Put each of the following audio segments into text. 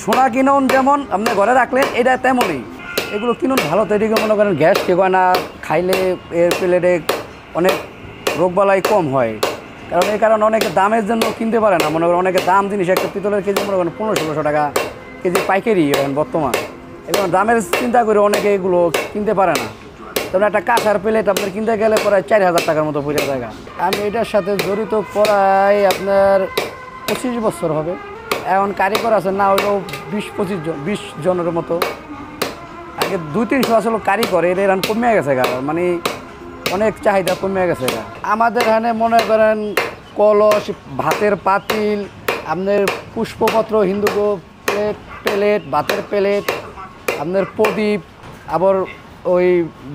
সোনা কিনুন যেমন আপনি ঘরে রাখলেন, এটা তেমনই এগুলো কিনুন ভালো। তো এদিকে মনে করেন গ্যাস ঠিক হয় না, খাইলে এর প্লেটে অনেক রোগবালাই কম হয়। কারণ এই কারণে অনেকে দামের জন্য কিনতে পারে না। মনে করেন অনেকে দাম জিনিস, একটা পিতলের কেজি মনে করেন 1500-1600 টাকা কেজি পাইকারি এখন বর্তমান। এবং দামের চিন্তা করে অনেকে এগুলো কিনতে পারে না। তবে একটা কাঁচার প্লেট আপনার কিনতে গেলে প্রায় 4000 টাকার মতো পড়ে জায়গা। আমি এটার সাথে জড়িত প্রায় আপনার 25 বছর হবে। এখন কারিগর আছে না হলেও 20 জনের মতো। আগে 200-300 আসলে কারিগর, এর এখন কমে গেছে গা, মানে অনেক চাহিদা কমে গেছে গা। আমাদের এখানে মনে করেন কলস, ভাতের পাতিল, আপনার পুষ্পপত্র, হিন্দু প্লেট, ভাতের প্লেট, আপনার প্রদীপ, আবার ওই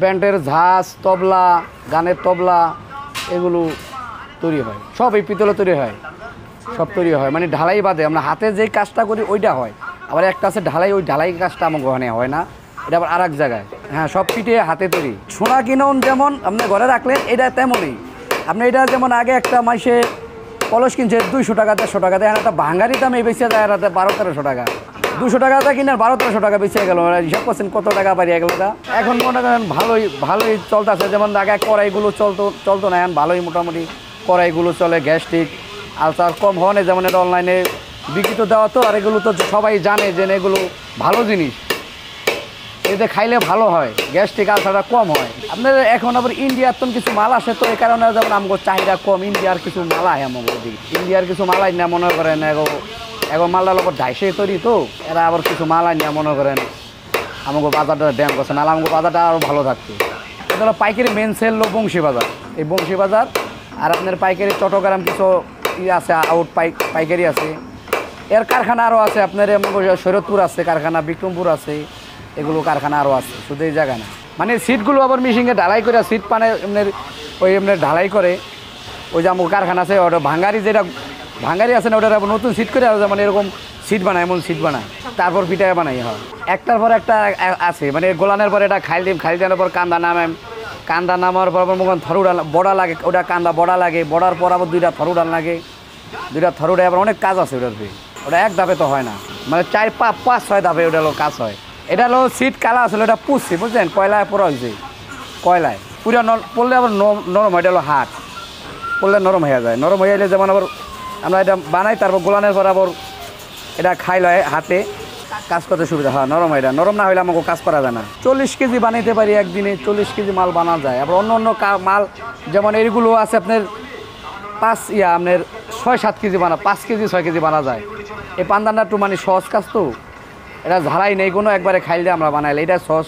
ব্যান্ডের ঝাঁজ, তবলা, গানের তবলা, এগুলো তৈরি হয়। সব এই পিতলে তৈরি হয়, সব তৈরি হয়। মানে ঢালাই বাদে আমরা হাতে যেই কাজটা করি ওইটা হয়। আবার একটা আছে ঢালাই, ওই ঢালাই কাজটা আমার ওখানে হয় না, এটা আবার আর এক জায়গায়। হ্যাঁ, সব পিঠে হাতে তৈরি। সোনা কিনুন যেমন আপনি ঘরে রাখলেন, এটা তেমনই। আপনি এটা যেমন আগে একটা মাসে কলস কিনছে 200 টাকা 150 টাকা, দেখেন একটা ভাঙ্গারি দামে বেঁচে যায় রাতে 1200-1300 টাকা। 200 টাকাটা কিনে 1200-1300 টাকা বেঁচে গেল। হিসাব করছেন কত টাকা বাড়িয়ে গেল। এখন মনে করেন ভালোই চলতেছে। যেমন আগে কড়াইগুলো চলতো না, এখন ভালোই মোটামুটি কড়াইগুলো চলে। গ্যাস্ট্রিক আলসার কম হওয়া নেই, যেমন এটা অনলাইনে বিক্রিত দেওয়া তো। আর এগুলো তো সবাই জানে যে এগুলো ভালো জিনিস, এতে খাইলে ভালো হয়, গ্যাস্ট্রিক আলসারটা কম হয়। আপনার এখন আবার ইন্ডিয়ার তো কিছু মাল আসে, তো এই কারণে যেমন আমাকে চাহিদা কম। ইন্ডিয়ার কিছু মাল আয় আমাকে দিকে, ইন্ডিয়ার কিছু মাল আয় না মনে করেন এখন মালটার ওপর ঢাইসে তৈরি, তো এরা আবার কিছু মাল আয় না মনে করেন আমাকে বাজারটা ড্যাম করছে, নাহলে আমাকে বাজারটা আরও ভালো থাকতো। এটা হলো পাইকারি মেন সেল হলো বংশী বাজার, এই বংশী বাজার। আর আপনার পাইকারি চট্টগ্রাম কিছু আছে, পাইকারি আছে। এর কারখানা আরও আছে আপনার, শরৎপুর আছে কারখানা, বিক্রমপুর আছে, এগুলো কারখানা আরও আছে, শুধু এই জায়গা না। মানে সিটগুলো আবার মেশিনে ঢালাই করে, সিট পানে এমনি ওই এমনি ঢালাই করে। ওই যে আমার কারখানা আছে, ওটা ভাঙ্গারি, যেটা ভাঙ্গারি আছে না, ওটা আবার নতুন সিট করে যেমন এরকম সিট বানায়, এমন সিট বানায়, তারপর পিঠায় বানাই হয়। একটার পর একটা আছে, মানে গোলানের পর এটা খাইল দেওয়ার পর কান্দা নামায়, কান্দা নামার পর আবার মনে থরুডাল বড়া লাগে, ওটা কান্দা বড়া লাগে, বড়ার পর আবার 2টা থরুডাল লাগে, 2টা থরুডায় আবার অনেক কাজ আছে ওটার। ওটা এক ধাপে তো হয় না, মানে 4-5-6 ধাপে ওটা হলো কাজ হয়। এটা হলো সিট কালা আসলে, এটা পুষছি বুঝলেন, কয়লায় পড়া হয়েছে, কয়লায় পুরা পড়লে আবার নরম হয়। এটা হলো হাট, পড়লে নরম হয়ে যায়। নরম হয়ে গেলে যেমন আবার আমরা এটা বানাই, তারপর গোলানের পর আবার এটা খাইল হয়, হাতে কাজ করতে সুবিধা হয়। নরম হয়, এটা নরম না হলে আমাকে কাজ করা যায় না। 40 কেজি বানাইতে পারি একদিনে, 40 কেজি মাল বানা যায়। আবার অন্য মাল যেমন এইগুলো আছে আপনার আপনার 6-7 কেজি 5 কেজি 6 কেজি বানা যায়। এই পান্দানটা একটু মানে সহজ কাজ তো, এটা ঝালাই নেই কোনো, একবারে খাইলে আমরা বানাইলে এটা সহজ।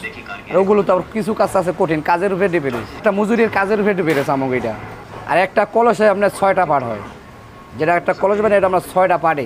আর ওগুলো তো আবার কিছু কাজ আছে কঠিন, কাজের উপরে ডিপেন্ড, একটা মজুরির কাজের উপরে ডিপেন্ড আমাকে এটা। আর একটা কলসে আপনার 6টা পাট হয়, যেটা একটা কলস বানাই এটা আমরা 6টা পাটে